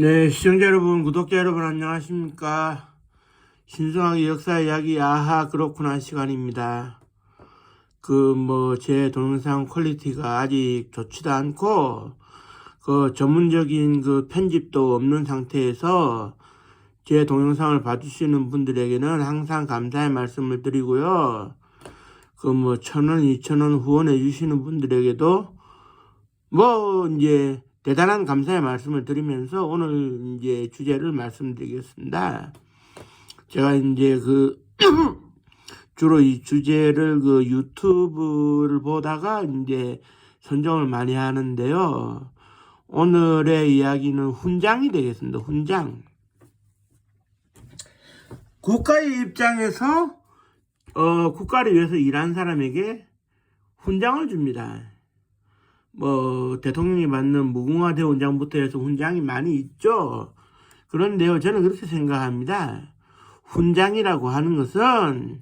네, 시청자 여러분, 구독자 여러분, 안녕하십니까. 신성하게 역사 이야기, 아하, 그렇구나 시간입니다. 제 동영상 퀄리티가 아직 좋지도 않고, 전문적인 편집도 없는 상태에서 제 동영상을 봐주시는 분들에게는 항상 감사의 말씀을 드리고요. 1,000원, 2,000원 후원해 주시는 분들에게도 대단한 감사의 말씀을 드리면서 오늘 이제 주제를 말씀드리겠습니다. 제가 이제 주로 이 주제를 유튜브를 보다가 이제 선정을 많이 하는데요. 오늘의 이야기는 훈장이 되겠습니다. 훈장. 국가의 입장에서 국가를 위해서 일한 사람에게 훈장을 줍니다. 대통령이 받는 무궁화 대훈장부터 해서 훈장이 많이 있죠. 그런데요, 저는 그렇게 생각합니다. 훈장이라고 하는 것은,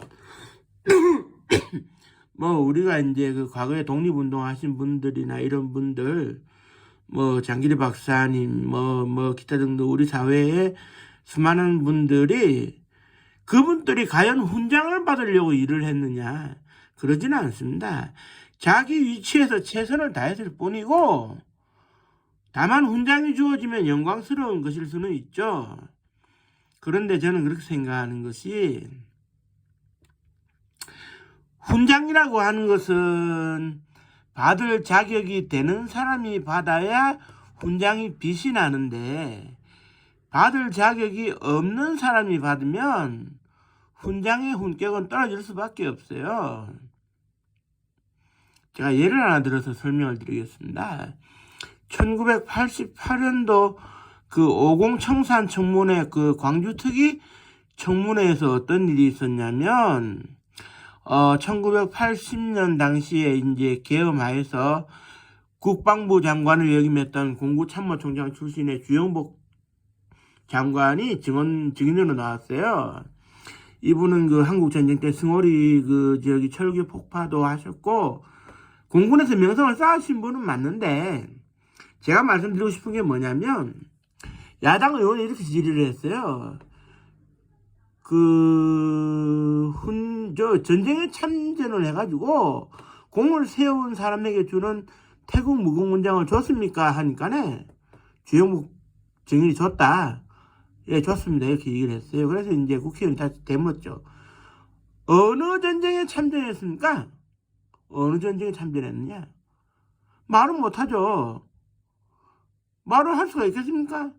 우리가 이제 과거에 독립운동 하신 분들이나 이런 분들, 장기리 박사님, 기타 등등 우리 사회에 수많은 분들이 그분들이 과연 훈장을 받으려고 일을 했느냐? 그러지는 않습니다. 자기 위치에서 최선을 다했을 뿐이고, 다만 훈장이 주어지면 영광스러운 것일 수는 있죠. 그런데 저는 그렇게 생각하는 것이, 훈장이라고 하는 것은 받을 자격이 되는 사람이 받아야 훈장이 빛이 나는데, 받을 자격이 없는 사람이 받으면 훈장의 훈격은 떨어질 수밖에 없어요. 제가 예를 하나 들어서 설명을 드리겠습니다. 1988년도 50 청산 청문회 광주특위 청문회에서 어떤 일이 있었냐면, 1980년 당시에 이제 계엄하에서 국방부 장관을 역임했던 공구참모총장 출신의 주영복 장관이 증인으로 나왔어요. 이분은 한국전쟁 때 승오리 철교 폭파도 하셨고, 공군에서 명성을 쌓으신 분은 맞는데, 제가 말씀드리고 싶은 게 뭐냐면, 야당 의원이 이렇게 질의를 했어요. 전쟁에 참전을 해가지고, 공을 세운 사람에게 주는 태국 무궁훈장을 줬습니까? 하니까네, 주영국 증인이 줬다. 예, 줬습니다. 이렇게 얘기를 했어요. 그래서 이제 국회의원이 다시 되묻죠. 어느 전쟁에 참전했습니까? 어느 전쟁에 참전했느냐? 말은 못하죠. 말을 할 수가 있겠습니까?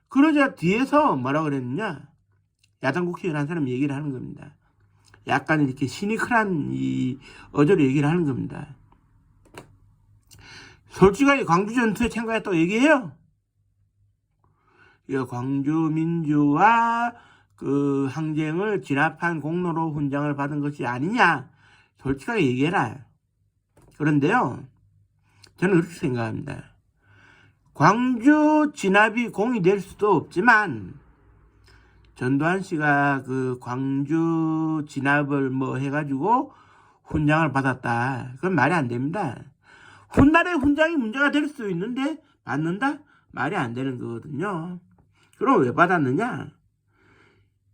그러자 뒤에서 뭐라고 그랬느냐? 야당 국회의원 한 사람이 얘기를 하는 겁니다. 약간 이렇게 시니컬한 이 어조로 얘기를 하는 겁니다. 솔직하게 광주 전투에 참가했다고 얘기해요. 광주 민주화 항쟁을 진압한 공로로 훈장을 받은 것이 아니냐? 솔직하게 얘기해라. 그런데요, 저는 그렇게 생각합니다. 광주 진압이 공이 될 수도 없지만, 전두환 씨가 광주 진압을 해가지고 훈장을 받았다. 그건 말이 안 됩니다. 훗날에 훈장이 문제가 될 수도 있는데, 받는다? 말이 안 되는 거거든요. 그럼 왜 받았느냐?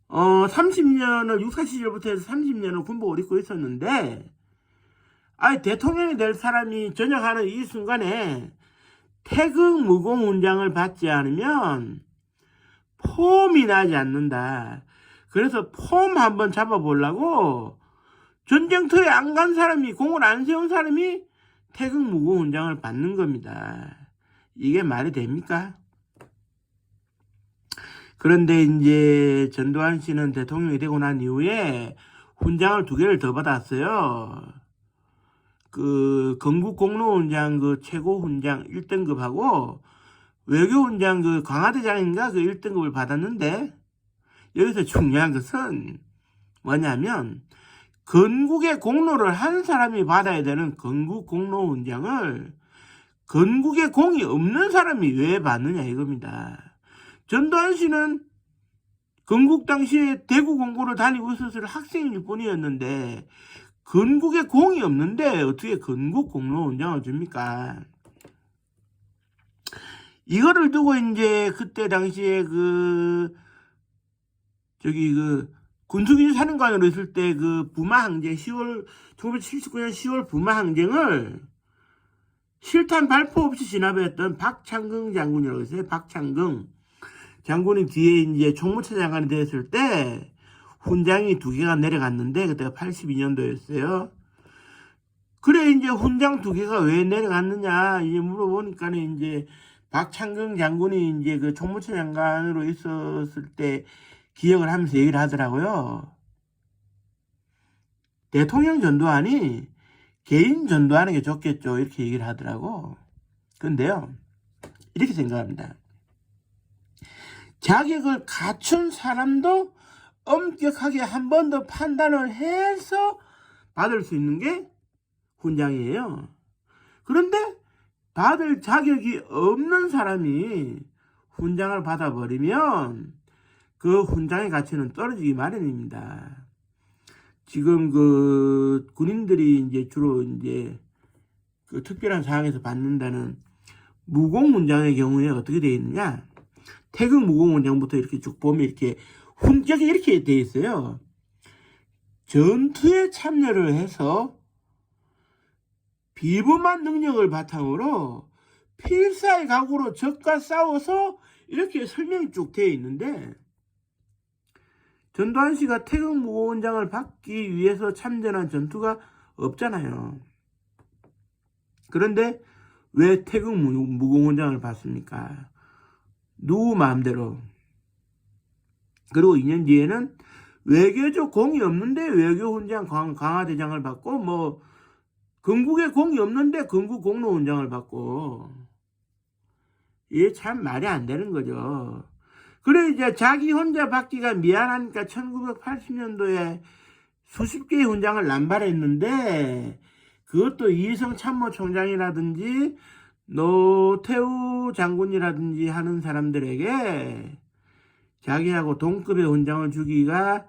30년을, 육사 시절부터 해서 30년을 군복을 입고 있었는데, 대통령이 될 사람이 전역하는 이 순간에 태극 무공훈장을 받지 않으면 폼이 나지 않는다. 그래서 폼 한번 잡아보려고 전쟁터에 안 간 사람이, 공을 안 세운 사람이 태극 무공훈장을 받는 겁니다. 이게 말이 됩니까? 그런데 이제 전두환 씨는 대통령이 되고 난 이후에 훈장을 2개를 더 받았어요. 건국공로훈장 최고 훈장 1등급하고 외교훈장 강화대장인가 1등급을 받았는데, 여기서 중요한 것은 뭐냐면, 건국의 공로를 한 사람이 받아야 되는 건국공로훈장을 건국의 공이 없는 사람이 왜 받느냐 이겁니다. 전두환 씨는 건국 당시에 대구 공고를 다니고 있었을 학생일 뿐이었는데, 건국에 공이 없는데 어떻게 건국 공로훈장을 줍니까? 이거를 두고 이제 그때 당시에 군수기지 사령관으로 있을 때 부마 항쟁 1979년 10월 부마 항쟁을 실탄 발포 없이 진압했던 박창근 장군이라고 있어요. 박창근 장군이 뒤에 이제 총무처 장관이 됐을 때 훈장이 2개가 내려갔는데 그때가 82년도였어요. 그래 이제 훈장 2개가 왜 내려갔느냐 이제 물어보니까는 이제 박창근 장군이 이제 총무처 장관으로 있었을 때 기억을 하면서 얘기를 하더라고요. 대통령 전두환이 개인 전두환에 게 좋겠죠. 이렇게 얘기를 하더라고. 근데요, 이렇게 생각합니다. 자격을 갖춘 사람도 엄격하게 한 번 더 판단을 해서 받을 수 있는 게 훈장이에요. 그런데 받을 자격이 없는 사람이 훈장을 받아버리면 그 훈장의 가치는 떨어지기 마련입니다. 지금 군인들이 이제 주로 이제 특별한 상황에서 받는다는 무공훈장의 경우에 어떻게 되어 있느냐? 태극 무공훈장부터 이렇게 쭉 보면 이렇게 훈격이 이렇게 되어 있어요. 전투에 참여를 해서 비범한 능력을 바탕으로 필사의 각오로 적과 싸워서 이렇게 설명이 쭉 되어 있는데 전두환 씨가 태극 무공훈장을 받기 위해서 참전한 전투가 없잖아요. 그런데 왜 태극 무공훈장을 받습니까? 누구 마음대로. 그리고 2년 뒤에는 외교적 공이 없는데 외교훈장 강화대장을 받고 건국에 공이 없는데 건국 공로훈장을 받고 이게 참 말이 안 되는 거죠. 그래 이제 자기 혼자 받기가 미안하니까 1980년도에 수십 개의 훈장을 남발했는데 그것도 이희성 참모총장이라든지 노태우 장군이라든지 하는 사람들에게 자기하고 동급의 훈장을 주기가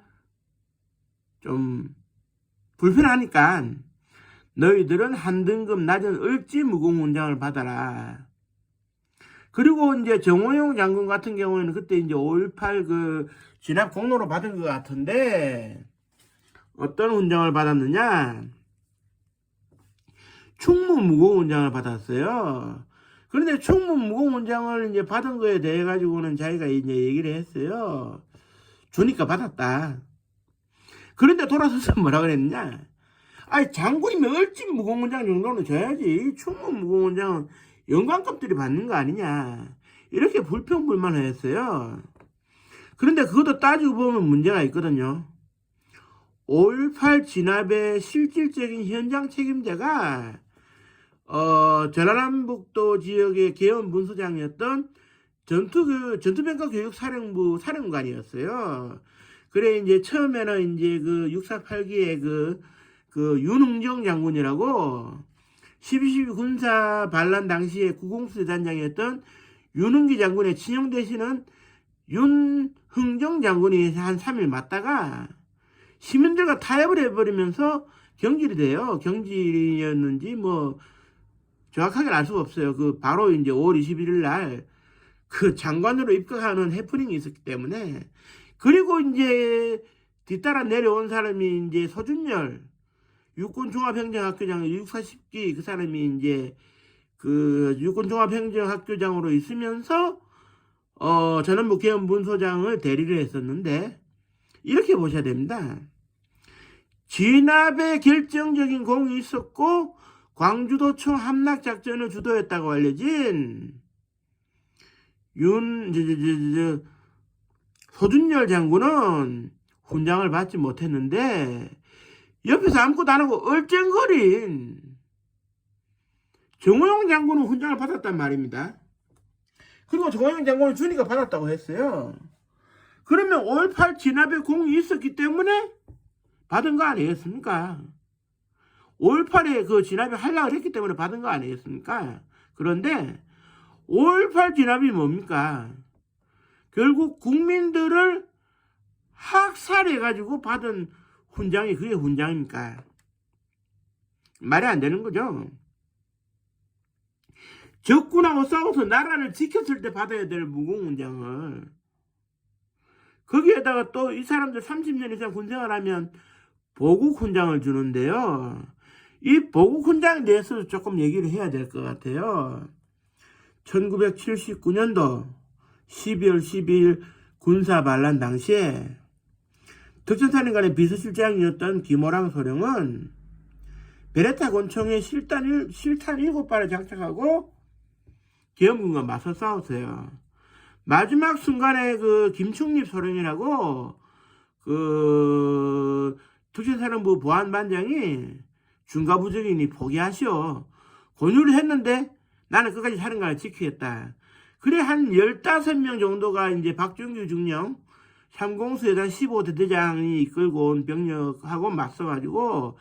좀 불편하니까 너희들은 한 등급 낮은 을지 무공훈장을 받아라. 그리고 이제 정호영 장군 같은 경우에는 그때 이제 5.18 진압 공로로 받은 것 같은데 어떤 훈장을 받았느냐? 충무 무공훈장을 받았어요. 그런데 충무 무공훈장을 이제 받은 거에 대해 가지고는 자기가 이제 얘기를 했어요. 주니까 받았다. 그런데 돌아서서 뭐라 그랬느냐? 아니 장군이면 을지 무공훈장 정도는 줘야지. 충무 무공훈장은 영광급들이 받는 거 아니냐 이렇게 불평불만을 했어요. 그런데 그것도 따지고 보면 문제가 있거든요. 5.18 진압의 실질적인 현장 책임자가 전라남북도 지역의 계엄 분수장이었던 전투병과 교육사령부 사령관이었어요. 그래 이제 처음에는 이제 6.48기에 윤흥정 장군이라고 12.12 군사 반란 당시에 구공수단장이었던 윤흥기 장군의 친형 대신은 윤흥정 장군이 한 3일 맞다가 시민들과 타협을 해버리면서 경질이 돼요. 경질이었는지 정확하게 알 수가 없어요. 바로 이제 5월 21일 날 장관으로 입각하는 해프닝이 있었기 때문에. 그리고 이제 뒤따라 내려온 사람이 이제 서준열 육군종합행정학교장 640기 그 사람이 이제 육군종합행정학교장으로 있으면서 전남북 계엄분소장을 대리를 했었는데 이렇게 보셔야 됩니다. 진압에 결정적인 공이 있었고 광주도청 함락작전을 주도했다고 알려진 서준열 장군은 훈장을 받지 못했는데 옆에서 아무것도 안 하고 얼쩡거린 정호영 장군은 훈장을 받았단 말입니다. 그리고 정호영 장군은 주니까 받았다고 했어요. 그러면 5.18 진압에 공이 있었기 때문에 받은 거 아니겠습니까? 5.18에 진압이 하려고 했기 때문에 받은 거 아니겠습니까? 그런데 5.18 진압이 뭡니까? 결국 국민들을 학살해가지고 받은 훈장이 그게 훈장입니까? 말이 안 되는 거죠. 적군하고 싸워서 나라를 지켰을 때 받아야 될 무공훈장을, 거기에다가 또 이 사람들 30년 이상 군생활하면 보국훈장을 주는데요. 이 보국훈장에 대해서 조금 얘기를 해야 될 것 같아요. 1979년도 12월 12일 군사반란 당시에 특전사령관의 비서실장이었던 김호랑 소령은 베레타 권총에 실탄 7발을 장착하고 계엄군과 맞서 싸웠어요. 마지막 순간에 그 김충립 소령이라고 그 특전사령부 보안반장이 중과부적이니 포기하시오. 권유를 했는데 나는 끝까지 사령관을 지키겠다. 그래 한 15명 정도가 이제 박정규 중령 3공수 여단 15대 대장이 이끌고 온 병력하고 맞서가지고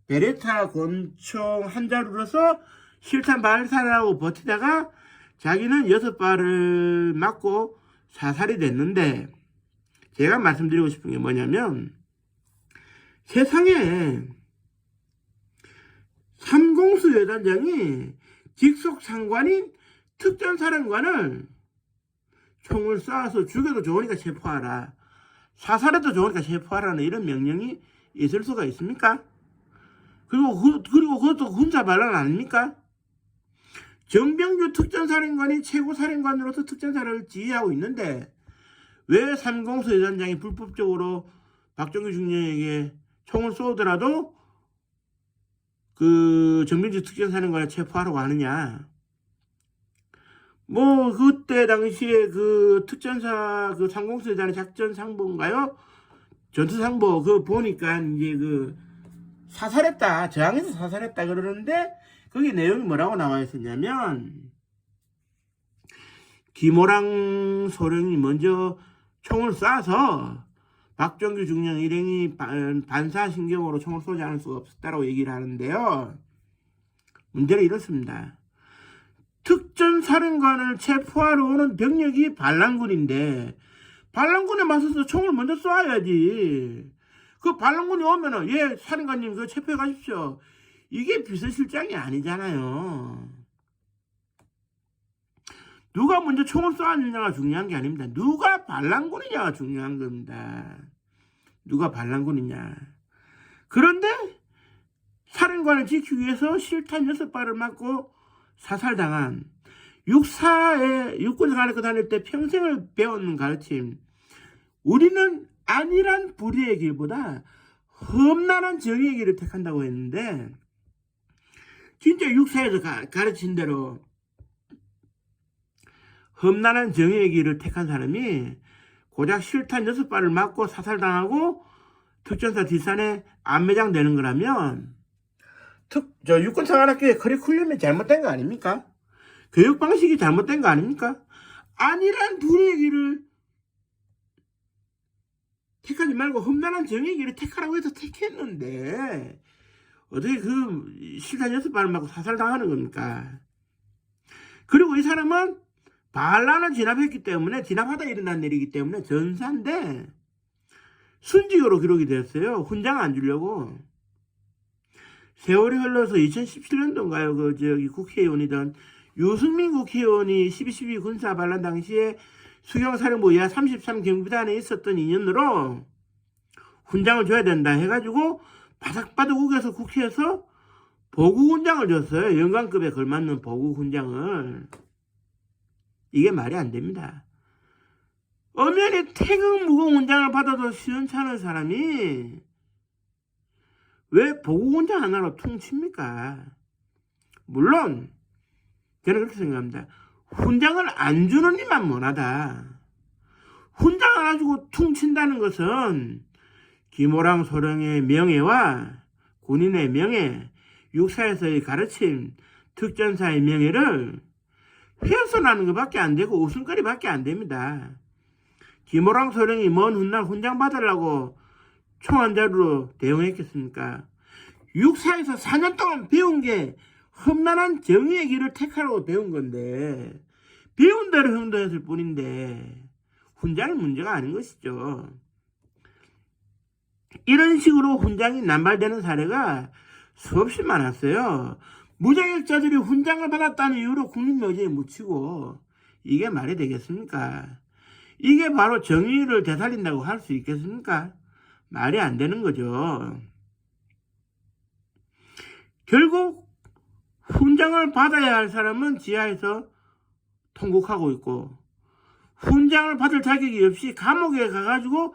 베레타 권총 한 자루로서 실탄 발사하고 버티다가 자기는 6발을 맞고 사살이 됐는데, 제가 말씀드리고 싶은 게 뭐냐면 세상에 3공수 여단장이 직속 상관인 특전사령관을 총을 쏴서 죽여도 좋으니까 체포하라, 사살해도 좋으니까 체포하라는 이런 명령이 있을 수가 있습니까? 그리고 그것도 군사반란 아닙니까? 정병주 특전사령관이 최고사령관으로서 특전사를 지휘하고 있는데 왜 3공수 여단장이 불법적으로 박정규 중령에게 총을 쏘더라도 그 정병주 특전사령관을 체포하라고 하느냐? 뭐 그때 당시에 그 특전사 그 3공수 여단의 작전 상보인가요? 전투 상보 그 보니까 이제 그 사살했다, 저항해서 사살했다 그러는데 거기 내용이 뭐라고 나와 있었냐면 김호랑 소령이 먼저 총을 쏴서 박정규 중령 일행이 반사신경으로 총을 쏘지 않을 수가 없었다고 얘기를 하는데요. 문제는 이렇습니다. 특전사령관을 체포하러 오는 병력이 반란군인데 반란군에 맞서서 총을 먼저 쏴야지. 그 반란군이 오면은 예 사령관님 그거 체포해 가십시오. 이게 비서실장이 아니잖아요. 누가 먼저 총을 쏘았느냐가 중요한 게 아닙니다. 누가 반란군이냐가 중요한 겁니다. 누가 반란군이냐. 그런데 사령관을 지키기 위해서 실탄 6발을 맞고 사살당한 육사에 육군생활학교 다닐 때 평생을 배웠는 가르침. 우리는 안일한 불의의 길보다 험난한 정의의 길을 택한다고 했는데 진짜 육사에서 가르친 대로 험난한 정의의 길을 택한 사람이 고작 실탄 6발을 맞고 사살당하고 특전사 뒷산에 안매장 되는 거라면 육군생활학교의 커리큘럼이 잘못된 거 아닙니까? 교육 방식이 잘못된 거 아닙니까? 안일한 불의의 길을 택하지 말고 험난한 정의의 길을 택하라고 해서 택했는데 어떻게 그 실탄 6발을 맞고 사살당하는 겁니까? 그리고 이 사람은 반란을 진압했기 때문에 진압하다 일어난 일이기 때문에 전사인데 순직으로 기록이 됐어요. 훈장 안 주려고. 세월이 흘러서 2017년도인가요? 국회의원이던 유승민 국회의원이 12.12 군사반란 당시에 수경사령부 이하 33 경비단에 있었던 인연으로 훈장을 줘야 된다 해가지고 바닥바닥 우겨서 국회에서 보국훈장을 줬어요. 영광급에 걸맞는 보국훈장을. 이게 말이 안 됩니다. 엄연히 태극 무공훈장을 받아도 시원찮은 사람이 왜 보국훈장 하나로 퉁칩니까? 물론 저는 그렇게 생각합니다. 훈장을 안 주는 이만 못하다. 훈장 안 주고 퉁친다는 것은 김호랑 소령의 명예와 군인의 명예, 육사에서의 가르침, 특전사의 명예를 훼손하는 것밖에 안 되고 웃음거리밖에 안 됩니다. 김호랑 소령이 먼 훗날 훈장 받으려고 총 한 자루로 대응했겠습니까? 육사에서 4년 동안 배운 게 험난한 정의의 길을 택하라고 배운 건데 배운 대로 행동했을 뿐인데 훈장이 문제가 아닌 것이죠. 이런 식으로 훈장이 남발되는 사례가 수없이 많았어요. 무자격자들이 훈장을 받았다는 이유로 국립묘지에 묻히고 이게 말이 되겠습니까? 이게 바로 정의를 되살린다고 할 수 있겠습니까? 말이 안 되는 거죠. 결국 훈장을 받아야 할 사람은 지하에서 통곡하고 있고 훈장을 받을 자격이 없이 감옥에 가가지고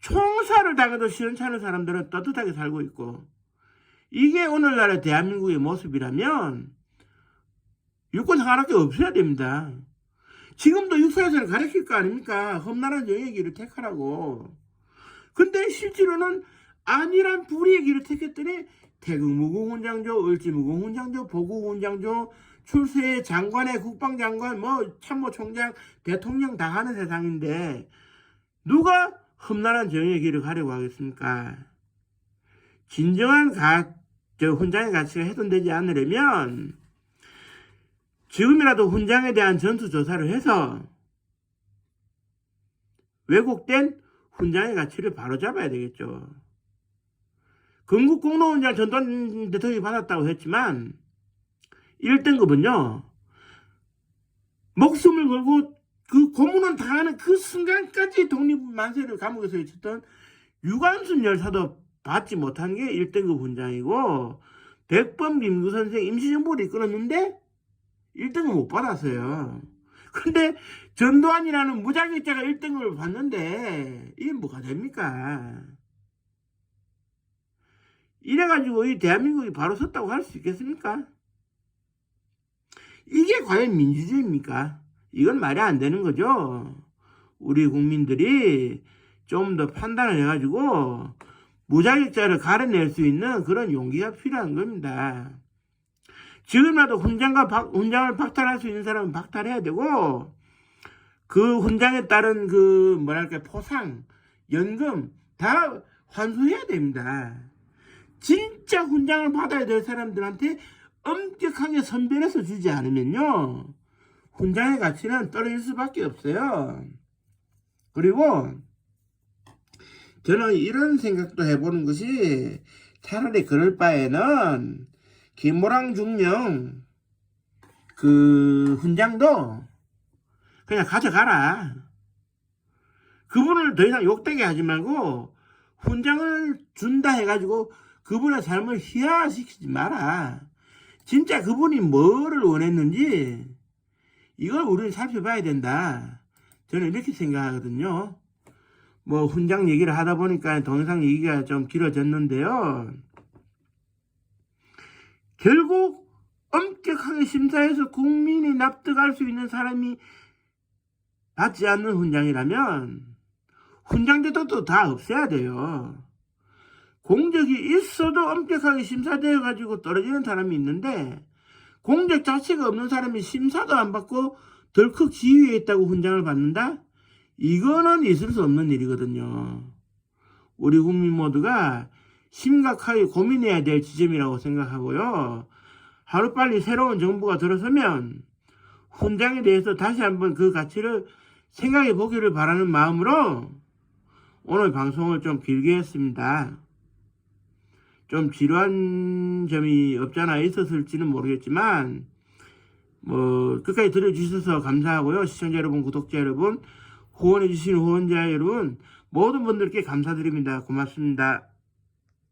총살을 당해도 시원찮은 사람들은 떳떳하게 살고 있고 이게 오늘날의 대한민국의 모습이라면 유권 하나밖에 없어야 됩니다. 지금도 육사에서는 가르칠 거 아닙니까? 험난한 정의의 길을 택하라고. 근데 실제로는 안일한 불의의 길을 택했더니 태극무궁훈장조, 을지무궁훈장조, 보국훈장조, 출세 장관의 국방장관, 뭐 참모총장, 대통령 다 하는 세상인데 누가 험난한 정의의 길을 가려고 하겠습니까? 진정한 훈장의 가치가 훼손되지 않으려면 지금이라도 훈장에 대한 전수조사를 해서 왜곡된 훈장의 가치를 바로잡아야 되겠죠. 건국공로훈장 전두환 대통령이 받았다고 했지만 1등급은요 목숨을 걸고 그 고문을 당하는 그 순간까지 독립만세를 감옥에서 외쳤던 유관순 열사도 받지 못한 게 1등급 훈장이고 백범 김구 선생 임시정부를 이끌었는데 1등급 못 받았어요. 근데 전두환이라는 무자격자가 1등급을 받는데 이게 뭐가 됩니까? 이래가지고 이 대한민국이 바로 섰다고 할 수 있겠습니까? 이게 과연 민주주의입니까? 이건 말이 안 되는 거죠. 우리 국민들이 좀 더 판단을 해가지고 무자격자를 가려낼 수 있는 그런 용기가 필요한 겁니다. 지금이라도 훈장을 박탈할 수 있는 사람은 박탈해야 되고 그 훈장에 따른 그 뭐랄까 포상, 연금 다 환수해야 됩니다. 진짜 훈장을 받아야 될 사람들한테 엄격하게 선별해서 주지 않으면요 훈장의 가치는 떨어질 수밖에 없어요. 그리고 저는 이런 생각도 해보는 것이 차라리 그럴 바에는 김모랑 중령 그 훈장도 그냥 가져가라. 그분을 더 이상 욕되게 하지 말고 훈장을 준다 해가지고 그분의 삶을 희화시키지 마라. 진짜 그분이 뭐를 원했는지 이걸 우리는 살펴봐야 된다. 저는 이렇게 생각하거든요. 뭐 훈장 얘기를 하다 보니까 동영상 얘기가 좀 길어졌는데요. 결국 엄격하게 심사해서 국민이 납득할 수 있는 사람이 받지 않는 훈장이라면 훈장제도도 다 없애야 돼요. 공적이 있어도 엄격하게 심사되어 가지고 떨어지는 사람이 있는데 공적 자체가 없는 사람이 심사도 안 받고 덜컥 지위에 있다고 훈장을 받는다? 이거는 있을 수 없는 일이거든요. 우리 국민 모두가 심각하게 고민해야 될 지점이라고 생각하고요. 하루빨리 새로운 정부가 들어서면 훈장에 대해서 다시 한번 그 가치를 생각해 보기를 바라는 마음으로 오늘 방송을 좀 길게 했습니다. 좀 지루한 점이 없잖아 있었을지는 모르겠지만 뭐 끝까지 들어주셔서 감사하고요. 시청자 여러분, 구독자 여러분, 후원해주신 후원자 여러분 모든 분들께 감사드립니다. 고맙습니다.